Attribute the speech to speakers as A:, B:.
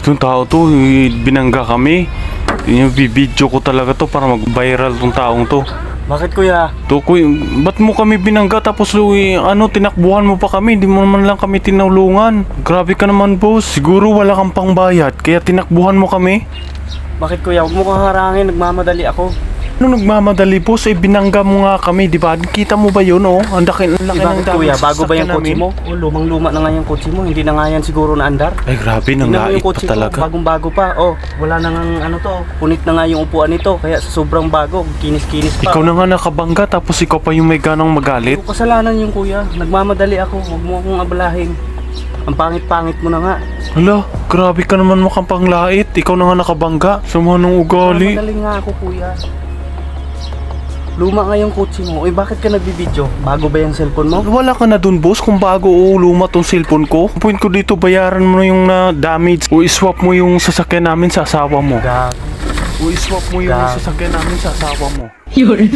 A: Itong tao to, binangga kami. Yung video ko talaga to para mag-viral tong taong to.
B: Bakit kuya?
A: To kuy, ba't mo kami binangga tapos tinakbuhan mo pa kami, di mo naman lang kami tinulungan. Grabe ka naman boss, siguro wala kang pangbayad kaya tinakbuhan mo kami.
B: Bakit kuya? Huwag mo kang harangin, nagmamadali ako.
A: Ano nagmamadali boss, binangga mo nga kami, di ba? Kita mo ba yun oh? Ang laki ng
B: Bakit kuya? Bago ba yung kotse
A: namin.
B: mo? O lumang-luma na nga yung kotse mo, hindi na nga yan siguro naandar.
A: Ay grabe, nang
B: Tingnan mo
A: lait
B: yung
A: pa
B: kotse ko,
A: talaga.
B: bagong-bago pa. Oh, wala na nga ano to. Punit na nga yung upuan nito, kaya sa sobrang bago, kinis-kinis pa.
A: Ikaw na nga nakabangga tapos ikaw pa yung may ganang magalit.
B: Hindi ko kasalanan yung kuya. Nagmamadali ako, huwag mo akong abalahin. Ang pangit-pangit mo na nga.
A: Hala, grabe ka naman mukhang panglait. Ikaw na nga nakabangga. Sama ng ugali.
B: Nagmamadali nga ako kuya. Luma nga yung kotse mo. Bakit ka nagbibideo? Bago ba yung cellphone mo?
A: Wala ka na dun boss kung bago o luma tong cellphone ko. Ang point ko dito, bayaran mo na yung na-damage o iswap mo yung sasakyan namin sa asawa mo.
B: Gag.
A: O iswap mo yung
B: Gag.
A: sasakyan namin sa asawa mo.
C: Yun.